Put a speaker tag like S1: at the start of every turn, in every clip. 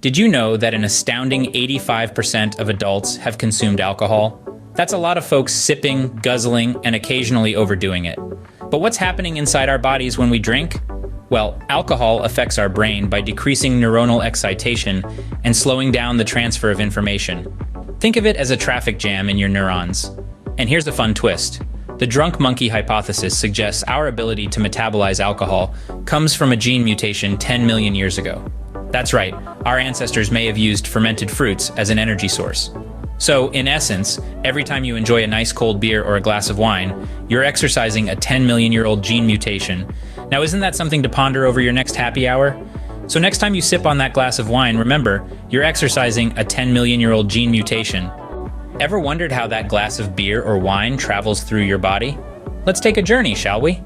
S1: Did you know that an astounding 85% of adults have consumed alcohol? That's a lot of folks sipping, guzzling, and occasionally overdoing it. But what's happening inside our bodies when we drink? Well, alcohol affects our brain by decreasing neuronal excitation and slowing down the transfer of information. Think of it as a traffic jam in your neurons. And here's a fun twist. The drunk monkey hypothesis suggests our ability to metabolize alcohol comes from a gene mutation 10 million years ago. That's right, our ancestors may have used fermented fruits as an energy source. So, in essence, every time you enjoy a nice cold beer or a glass of wine, you're exercising a 10 million-year-old gene mutation. Now, isn't that something to ponder over your next happy hour? So next time you sip on that glass of wine, remember, you're exercising a 10 million-year-old gene mutation. Ever wondered how that glass of beer or wine travels through your body? Let's take a journey, shall we?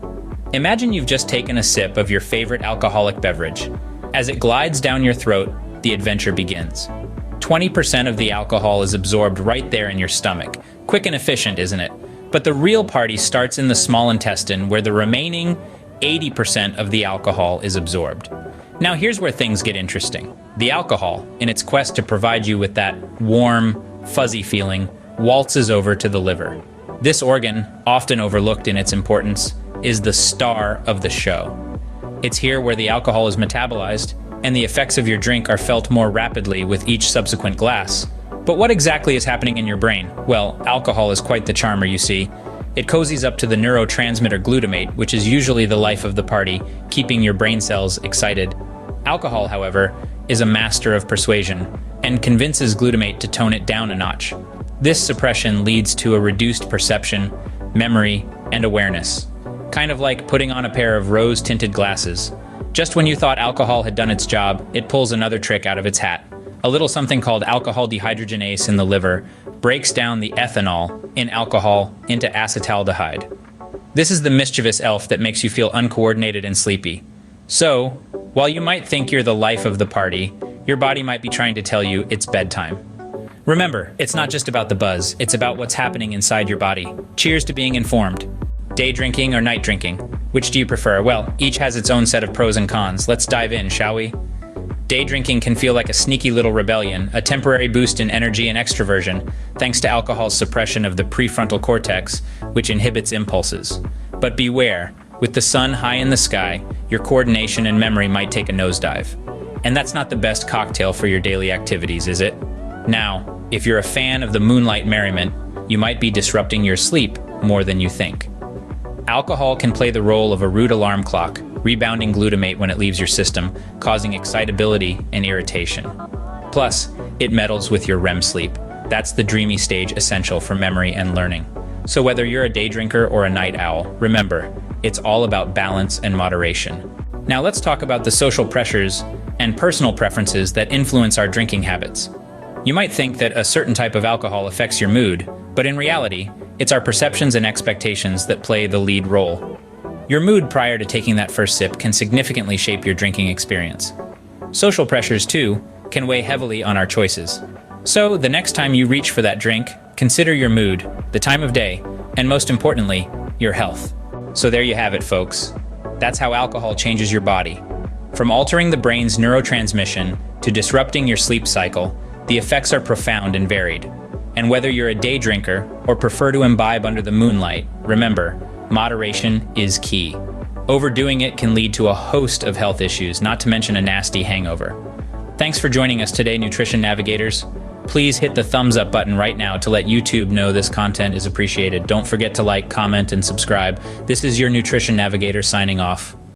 S1: Imagine you've just taken a sip of your favorite alcoholic beverage. As it glides down your throat, the adventure begins. 20% of the alcohol is absorbed right there in your stomach. Quick and efficient, isn't it? But the real party starts in the small intestine, where the remaining 80% of the alcohol is absorbed. Now here's where things get interesting. The alcohol, in its quest to provide you with that warm, fuzzy feeling, waltzes over to the liver. This organ, often overlooked in its importance, is the star of the show. It's here where the alcohol is metabolized, and the effects of your drink are felt more rapidly with each subsequent glass. But what exactly is happening in your brain? Well, alcohol is quite the charmer, you see. It cozies up to the neurotransmitter glutamate, which is usually the life of the party, keeping your brain cells excited. Alcohol, however, is a master of persuasion and convinces glutamate to tone it down a notch. This suppression leads to a reduced perception, memory, and awareness. Kind of like putting on a pair of rose-tinted glasses. Just when you thought alcohol had done its job, it pulls another trick out of its hat. A little something called alcohol dehydrogenase in the liver breaks down the ethanol in alcohol into acetaldehyde. This is the mischievous elf that makes you feel uncoordinated and sleepy. So, while you might think you're the life of the party, your body might be trying to tell you it's bedtime. Remember, it's not just about the buzz, it's about what's happening inside your body. Cheers to being informed. Day drinking or night drinking? Which do you prefer? Well, each has its own set of pros and cons. Let's dive in, shall we? Day drinking can feel like a sneaky little rebellion, a temporary boost in energy and extroversion, thanks to alcohol's suppression of the prefrontal cortex, which inhibits impulses. But beware, with the sun high in the sky, your coordination and memory might take a nosedive. And that's not the best cocktail for your daily activities, is it? Now, if you're a fan of the moonlight merriment, you might be disrupting your sleep more than you think. Alcohol can play the role of a rude alarm clock, rebounding glutamate when it leaves your system, causing excitability and irritation. Plus, it meddles with your REM sleep. That's the dreamy stage essential for memory and learning. So whether you're a day drinker or a night owl, remember, it's all about balance and moderation. Now let's talk about the social pressures and personal preferences that influence our drinking habits. You might think that a certain type of alcohol affects your mood, but in reality, it's our perceptions and expectations that play the lead role. Your mood prior to taking that first sip can significantly shape your drinking experience. Social pressures, too, can weigh heavily on our choices. So, the next time you reach for that drink, consider your mood, the time of day, and most importantly, your health. So there you have it, folks. That's how alcohol changes your body. From altering the brain's neurotransmission to disrupting your sleep cycle, the effects are profound and varied. And whether you're a day drinker or prefer to imbibe under the moonlight, remember, moderation is key. Overdoing it can lead to a host of health issues, not to mention a nasty hangover. Thanks for joining us today, Nutrition Navigators. Please hit the thumbs up button right now to let YouTube know this content is appreciated. Don't forget to like, comment, and subscribe. This is your Nutrition Navigator signing off.